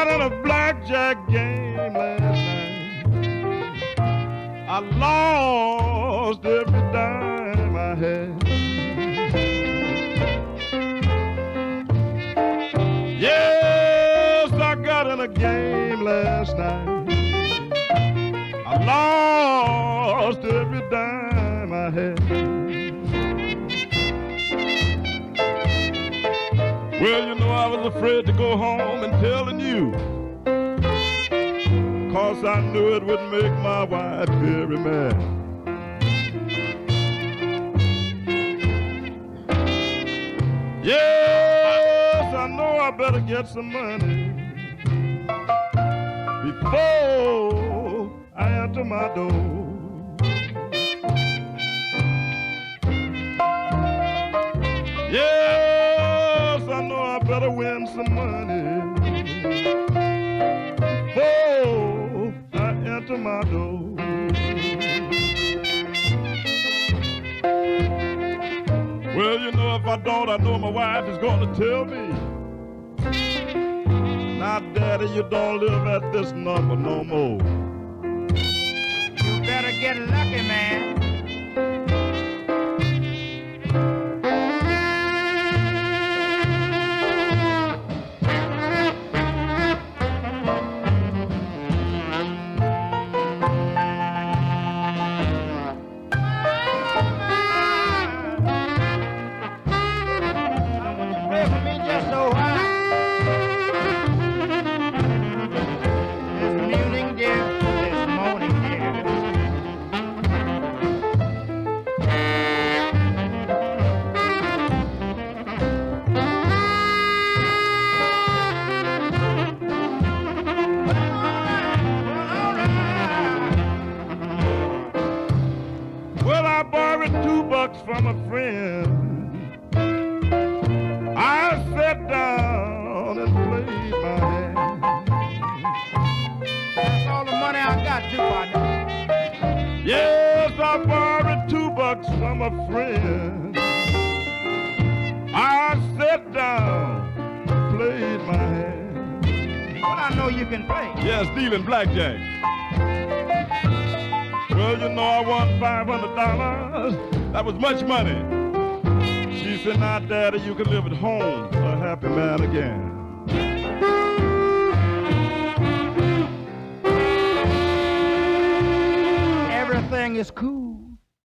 in a blackjack game last night. I lost every dime I had. Yes, I got in a game last night. I lost every dime I had. Well, you know, I was afraid to go home and tell the news, 'cause I knew it would make my wife very mad. Yes, I know I better get some money before I enter my door. Yes, I know I better win some money before I enter my door. Well, you know, if I don't, I know my wife is going to tell me, "Now, Daddy, you don't live at this number no more." You better get lucky, man. Well, I borrowed $2 from a friend. I sat down and played my hand. That's all the money I got, too, partner. Yes, I borrowed $2 from a friend. I sat down, played my hand. Well, I know you can play. Yes, dealing blackjack. Well, you know, I won $500. That was much money. She said, "Now, Daddy, you can live at home a happy man again." Everything is cool.